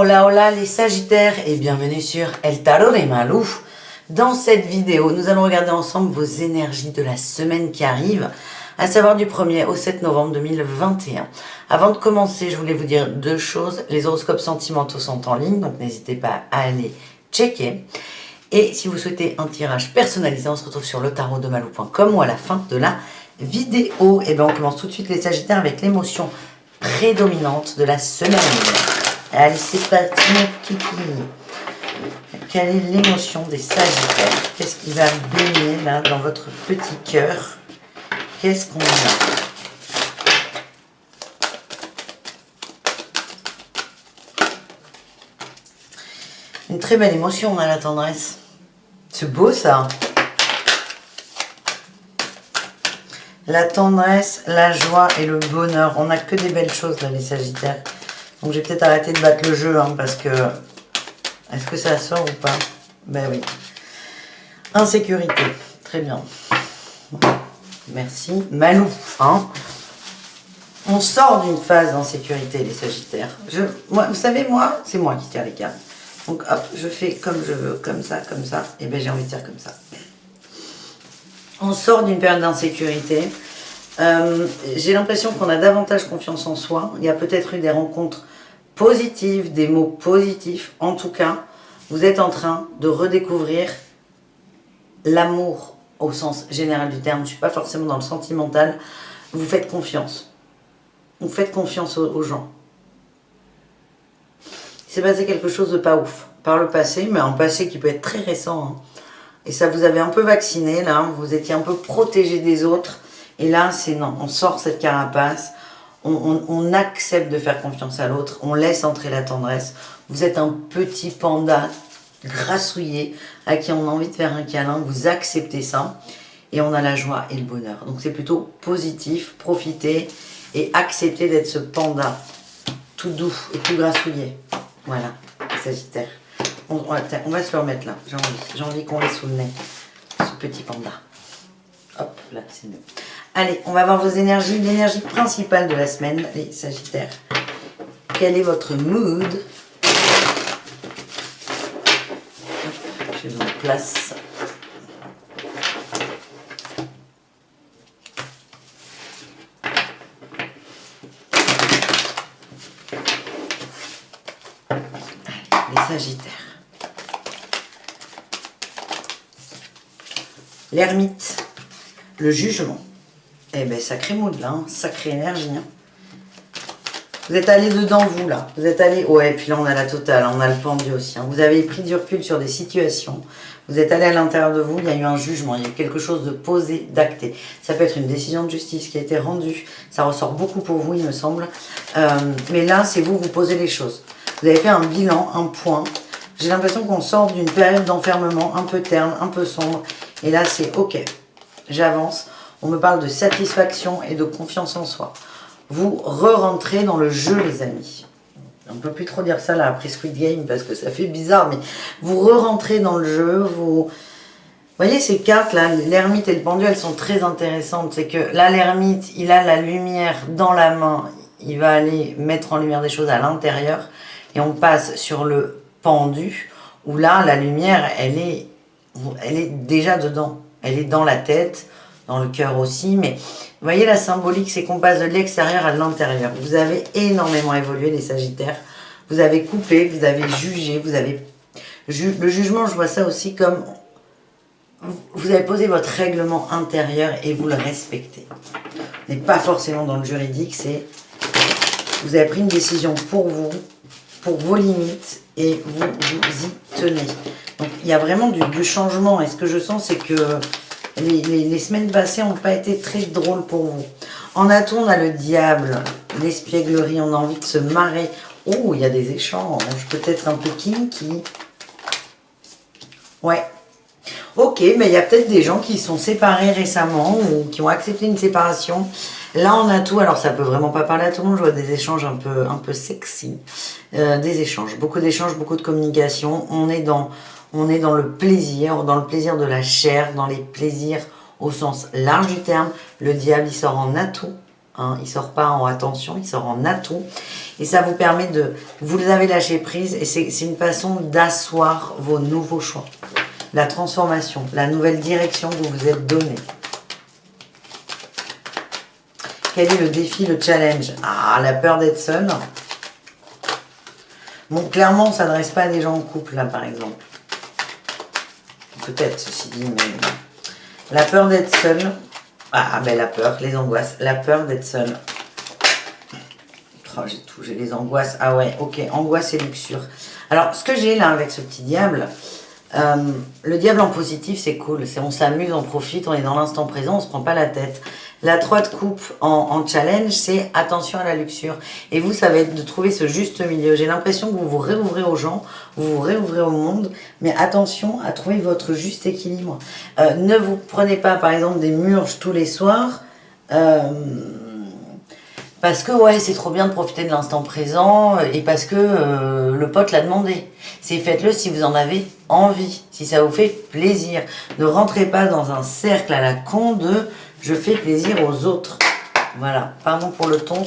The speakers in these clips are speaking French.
Hola hola les Sagittaires et bienvenue sur El Tarot de Malou. Dans cette vidéo, nous allons regarder ensemble vos énergies de la semaine qui arrive, à savoir du 1er au 7 novembre 2021. Avant de commencer, je voulais vous dire deux choses. Les horoscopes sentimentaux sont en ligne, donc n'hésitez pas à aller checker. Et si vous souhaitez un tirage personnalisé, on se retrouve sur letarotdemalou.com ou à la fin de la vidéo. Et bien on commence tout de suite les Sagittaires avec l'émotion prédominante de la semaine. Allez, c'est parti, mon kiki. Quelle est l'émotion des Sagittaires? Qu'est-ce qui va baigner là dans votre petit cœur? Qu'est-ce qu'on a? Une très belle émotion, la tendresse. C'est beau ça. La tendresse, la joie et le bonheur. On n'a que des belles choses là, les Sagittaires. Donc j'ai peut-être arrêté de battre le jeu, hein, parce que... Est-ce que ça sort ou pas? Ben oui. Insécurité. Très bien. Merci. Malou, hein. On sort d'une phase d'insécurité, les Sagittaires. Moi, vous savez, moi, c'est moi qui tire les cartes. Donc hop, je fais comme je veux, comme ça, et bien j'ai envie de faire comme ça. On sort d'une période d'insécurité. J'ai l'impression qu'on a davantage confiance en soi. Il y a peut-être eu des rencontres positives, des mots positifs. En tout cas, vous êtes en train de redécouvrir l'amour au sens général du terme. Je ne suis pas forcément dans le sentimental. Vous faites confiance. Vous faites confiance aux gens. Il s'est passé quelque chose de pas ouf par le passé, mais un passé qui peut être très récent, hein. Et ça vous avait un peu vacciné, là, vous étiez un peu protégé des autres. Et là, c'est non, on sort cette carapace, on accepte de faire confiance à l'autre, on laisse entrer la tendresse. Vous êtes un petit panda grassouillé à qui on a envie de faire un câlin, vous acceptez ça. Et on a la joie et le bonheur. Donc c'est plutôt positif, profitez et acceptez d'être ce panda tout doux et tout grassouillé. Voilà, Sagittaire. On va se le remettre là, j'ai envie qu'on l'ait sous le nez, ce petit panda. Hop, là, c'est mieux. Allez, on va voir vos énergies, l'énergie principale de la semaine, les Sagittaires. Quel est votre mood? Hop, je vous place. Allez, les Sagittaires. L'ermite, le jugement. Eh bien, sacré mood là, hein, sacrée énergie. Hein. Vous êtes allé dedans, vous là. Vous êtes allé. Ouais, puis là, on a la totale, on a le pendu aussi. Hein. Vous avez pris du recul sur des situations. Vous êtes allé à l'intérieur de vous, il y a eu un jugement, il y a eu quelque chose de posé, d'acté. Ça peut être une décision de justice qui a été rendue. Ça ressort beaucoup pour vous, il me semble. Mais là, c'est vous posez les choses. Vous avez fait un bilan, un point. J'ai l'impression qu'on sort d'une période d'enfermement un peu terne, un peu sombre. Et là, c'est ok, j'avance. On me parle de satisfaction et de confiance en soi. Vous re-rentrez dans le jeu, les amis. On ne peut plus trop dire ça là après Squid Game parce que ça fait bizarre, mais vous re-rentrez dans le jeu. Vous voyez ces cartes là, l'ermite et le pendu, elles sont très intéressantes. C'est que là, l'ermite, il a la lumière dans la main. Il va aller mettre en lumière des choses à l'intérieur. Et on passe sur le pendu, où là, la lumière, elle est déjà dedans. Elle est dans la tête, dans le cœur aussi. Mais vous voyez, la symbolique, c'est qu'on passe de l'extérieur à l'intérieur. Vous avez énormément évolué, les Sagittaires. Vous avez coupé, vous avez jugé, vous avez... Le jugement, je vois ça aussi comme... Vous avez posé votre règlement intérieur et vous le respectez. Vous n'êtes pas forcément dans le juridique, c'est... Vous avez pris une décision pour vous, pour vos limites, et vous y tenez. Donc il y a vraiment du changement. Et ce que je sens, c'est que les semaines passées n'ont pas été très drôles pour vous. En atout, on a le diable, l'espièglerie, on a envie de se marrer. Oh, il y a des échanges, peut-être un peu kinky. Ouais. Ok, mais il y a peut-être des gens qui sont séparés récemment ou qui ont accepté une séparation. Là, en atout, alors ça peut vraiment pas parler à tout le monde, je vois des échanges un peu sexy. Des échanges, beaucoup d'échanges, beaucoup de communication. On est dans le plaisir de la chair, dans les plaisirs au sens large du terme. Le diable, il sort en atout. Hein, il ne sort pas en attention, il sort en atout. Et ça vous permet de... Vous avez lâché prise et c'est une façon d'asseoir vos nouveaux choix. La transformation, la nouvelle direction que vous vous êtes donnée. Quel est le défi, le challenge? Ah, la peur d'être seul. Bon, clairement, on ne s'adresse pas à des gens en couple, là, par exemple. Peut-être, ceci dit, mais... La peur d'être seul. Ah, ben la peur, les angoisses. La peur d'être seul. Oh, j'ai tout, j'ai les angoisses. Ah ouais, ok, angoisse et luxure. Alors, ce que j'ai là avec ce petit diable, le diable en positif, c'est cool. On s'amuse, on profite, on est dans l'instant présent, on se prend pas la tête. La 3 de coupe en challenge, c'est attention à la luxure. Et vous, ça va être de trouver ce juste milieu. J'ai l'impression que vous vous réouvrez aux gens, vous vous réouvrez au monde, mais attention à trouver votre juste équilibre. Ne vous prenez pas, par exemple, des murges tous les soirs, parce que, ouais, c'est trop bien de profiter de l'instant présent, et parce que le pote l'a demandé. C'est faites-le si vous en avez envie, si ça vous fait plaisir. Ne rentrez pas dans un cercle à la con de... Je fais plaisir aux autres. Voilà. Pardon pour le ton,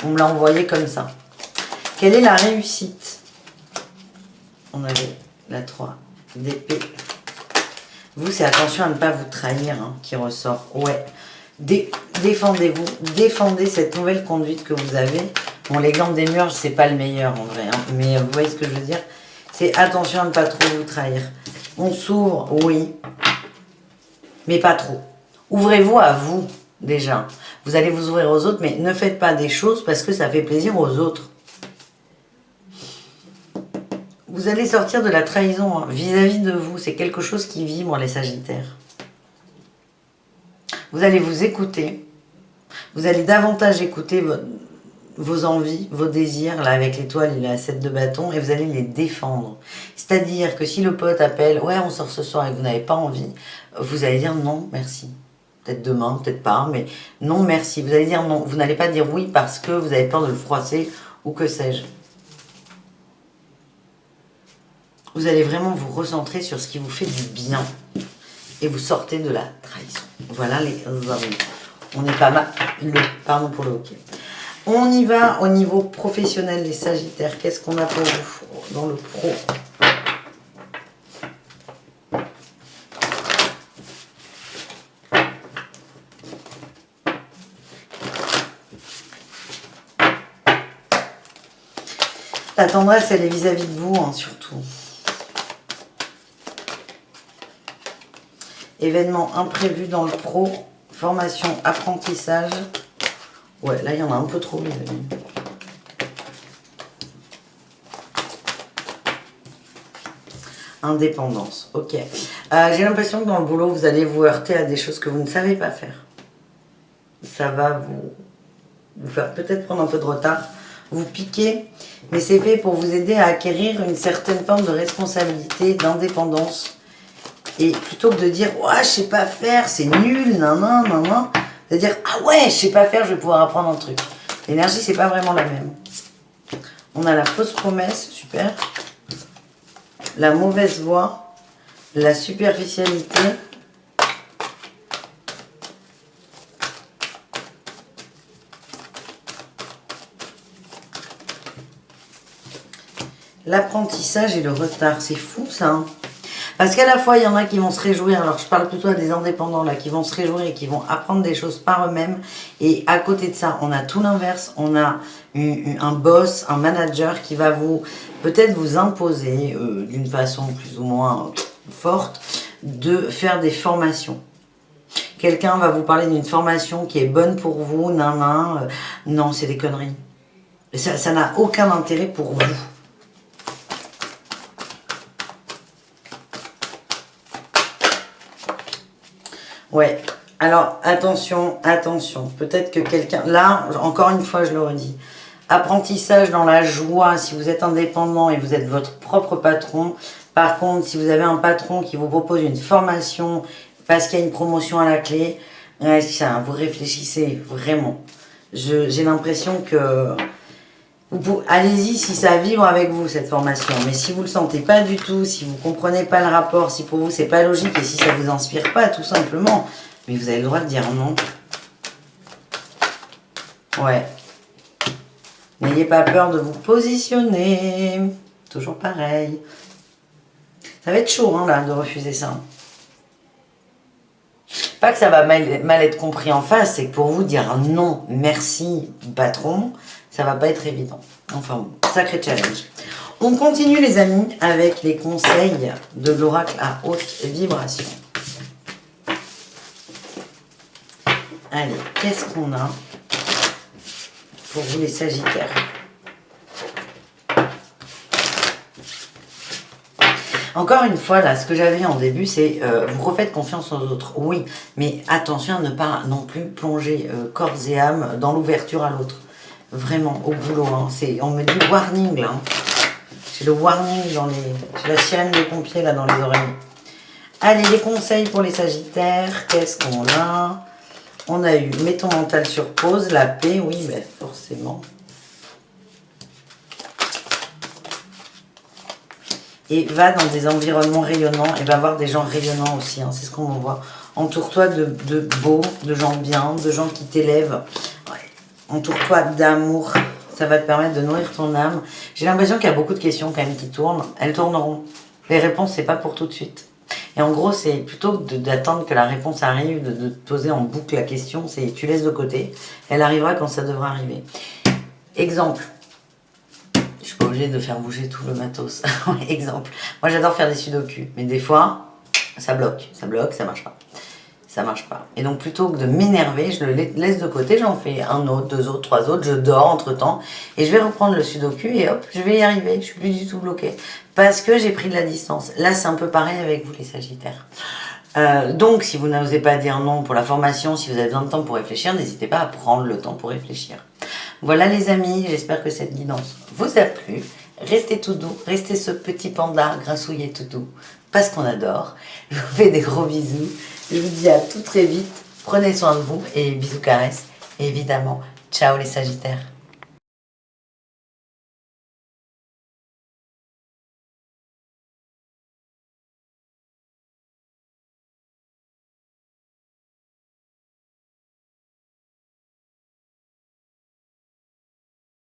on me l'a envoyé comme ça. Quelle est la réussite? On avait la 3 d'épée. Vous, c'est attention à ne pas vous trahir, hein, qui ressort. Ouais. Défendez-vous. Défendez cette nouvelle conduite que vous avez. Bon, l'exemple des murs, c'est pas le meilleur en vrai. Hein, mais vous voyez ce que je veux dire? C'est attention à ne pas trop vous trahir. On s'ouvre, oui. Mais pas trop. Ouvrez-vous à vous, déjà. Vous allez vous ouvrir aux autres, mais ne faites pas des choses parce que ça fait plaisir aux autres. Vous allez sortir de la trahison vis-à-vis de vous. C'est quelque chose qui vibre, les Sagittaires. Vous allez vous écouter. Vous allez davantage écouter vos envies, vos désirs. Là, avec l'étoile, il a 7 de bâton. Et vous allez les défendre. C'est-à-dire que si le pote appelle, ouais, on sort ce soir et que vous n'avez pas envie, vous allez dire non, merci. Peut-être demain, peut-être pas, mais non, merci. Vous allez dire non. Vous n'allez pas dire oui parce que vous avez peur de le froisser ou que sais-je. Vous allez vraiment vous recentrer sur ce qui vous fait du bien. Et vous sortez de la trahison. Voilà les amis. On est pas mal. Pardon pour le hockey. On y va au niveau professionnel, les Sagittaires. Qu'est-ce qu'on a pour vous dans le pro? La tendresse, elle est vis-à-vis de vous, hein, surtout. Événement imprévu dans le pro. Formation, apprentissage. Ouais, là, il y en a un peu trop, les amis. Indépendance, ok. J'ai l'impression que dans le boulot, vous allez vous heurter à des choses que vous ne savez pas faire. Ça va vous faire peut-être prendre un peu de retard, vous piquer, mais c'est fait pour vous aider à acquérir une certaine forme de responsabilité, d'indépendance. Et plutôt que de dire « Ouais, je sais pas faire, c'est nul, nan, de dire « Ah ouais, je sais pas faire, je vais pouvoir apprendre un truc. » L'énergie, c'est pas vraiment la même. On a la fausse promesse, super. La mauvaise voix, la superficialité. L'apprentissage et le retard, c'est fou ça, hein. Parce qu'à la fois, il y en a qui vont se réjouir, alors je parle plutôt à des indépendants là, qui vont se réjouir et qui vont apprendre des choses par eux-mêmes. Et à côté de ça, on a tout l'inverse, on a un boss, un manager qui va peut-être vous imposer d'une façon plus ou moins forte de faire des formations. Quelqu'un va vous parler d'une formation qui est bonne pour vous, non, c'est des conneries. Ça n'a aucun intérêt pour vous. Ouais, alors attention, attention. Peut-être que quelqu'un... Là, encore une fois, je le redis. Apprentissage dans la joie, si vous êtes indépendant et vous êtes votre propre patron. Par contre, si vous avez un patron qui vous propose une formation parce qu'il y a une promotion à la clé, ouais, ça, vous réfléchissez vraiment. J'ai l'impression que... Allez-y si ça vibre avec vous, cette formation. Mais si vous ne le sentez pas du tout, si vous ne comprenez pas le rapport, si pour vous, c'est pas logique et si ça ne vous inspire pas, tout simplement, mais vous avez le droit de dire non. Ouais. N'ayez pas peur de vous positionner. Toujours pareil. Ça va être chaud, hein, là, de refuser ça. Pas que ça va mal être compris en face, c'est que pour vous dire non, merci, patron, ça va pas être évident. Enfin bon, sacré challenge. On continue les amis avec les conseils de l'oracle à haute vibration. Allez, qu'est-ce qu'on a pour vous les Sagittaires? Encore une fois, là, ce que j'avais en début, c'est vous refaites confiance aux autres. Oui, mais attention à ne pas non plus plonger corps et âme dans l'ouverture à l'autre. Vraiment, au boulot. Hein. On me dit warning, là. Hein. J'ai le warning dans les... J'ai la sirène des pompiers, là, dans les oreilles. Allez, les conseils pour les Sagittaires. Qu'est-ce qu'on a? On a eu, mets ton mental sur pause, la paix, oui, mais forcément. Et va dans des environnements rayonnants et va voir des gens rayonnants aussi, hein, c'est ce qu'on voit. Entoure-toi de beaux, de gens bien, de gens qui t'élèvent. Ouais. Entoure-toi d'amour, ça va te permettre de nourrir ton âme. J'ai l'impression qu'il y a beaucoup de questions quand même qui tournent, elles tourneront. Les réponses, c'est pas pour tout de suite. Et en gros, c'est plutôt que d'attendre que la réponse arrive, de te poser en boucle la question, c'est tu laisses de côté, elle arrivera quand ça devra arriver. Exemple. Je suis pas obligée de faire bouger tout le matos. Exemple. Moi, j'adore faire des sudoku. Mais des fois, ça bloque. Ça bloque, ça marche pas. Ça marche pas. Et donc, plutôt que de m'énerver, je le laisse de côté. J'en fais un autre, deux autres, trois autres. Je dors entre-temps. Et je vais reprendre le sudoku et hop, je vais y arriver. Je suis plus du tout bloquée. Parce que j'ai pris de la distance. Là, c'est un peu pareil avec vous, les Sagittaires. Donc, si vous n'osez pas dire non pour la formation, si vous avez besoin de temps pour réfléchir, n'hésitez pas à prendre le temps pour réfléchir. Voilà les amis, j'espère que cette guidance vous a plu. Restez tout doux, restez ce petit panda grassouillé tout doux, parce qu'on adore. Je vous fais des gros bisous. Je vous dis à tout très vite. Prenez soin de vous et bisous caresses. Et évidemment, ciao les Sagittaires.